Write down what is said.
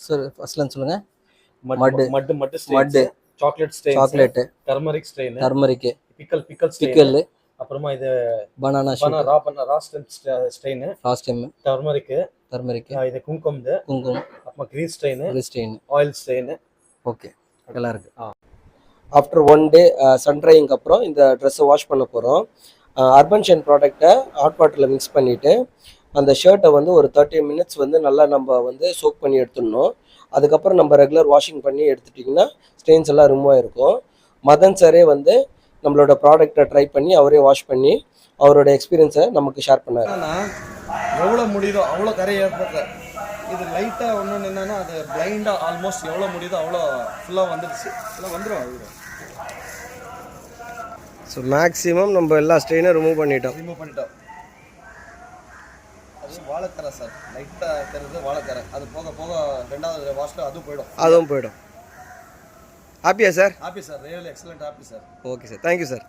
Sir ஃபர்ஸ்ட்ல சொல்லுங்க. Mud mud mud stains, chocolate stains, chocolate, turmeric stain, turmeric, pickle stain, pickle, அப்புறமா இது banana shoot, raw stain, last time turmeric, turmeric, இது குங்குமம், அப்புறமா grease stain, stain. Oil stain. Okay, நல்லா இருக்கு. After 1 டே Sun drying அப்புறம் இந்த ட்ரெஸ்ஸை வாஷ் பண்ண போகிறோம். அர்பன் ஷைன் ப்ராடக்டை ஹாட் வாட்டரில் மிக்ஸ் பண்ணிவிட்டு அந்த ஷர்ட்டை வந்து ஒரு 30 மினிட்ஸ் வந்து நல்லா நம்ம வந்து சோக் பண்ணி எடுத்துடணும். அதுக்கப்புறம் நம்ம ரெகுலர் வாஷிங் பண்ணி எடுத்துட்டிங்கன்னா ஸ்டெயின்ஸ் எல்லாம் ரிமூவ் ஆகிருக்கும். மதன் சாரே வந்து நம்மளோட ப்ராடக்டை ட்ரை பண்ணி அவரே வாஷ் பண்ணி அவரோட எக்ஸ்பீரியன்ஸை நமக்கு ஷேர் பண்ணார். எவ்வளோ முடியுதோ அவ்வளோ கரை ஏற்படுற இது லைட்டாக ஒன்று என்னன்னா அது பிளைண்டாக ஆல்மோஸ்ட் எவ்வளோ முடியுதோ அவ்வளோ ஃபுல்லாக வந்துடுச்சு. எல்லாம் வந்துடும். ஸோ மேக்ஸிமம் நம்ம எல்லா ஸ்ட்ரெயினும் ரிமூவ் பண்ணிட்டோம். அது வாழைக்கரை சார், லைட்டாக இருக்கிறது வாழைக்கரை. அது போக போக 2வது வாஷில் அதுவும் போயிடும். ஹாப்பியா sir? Happy sir, real excellent happy sir. Okay sir, thank you sir.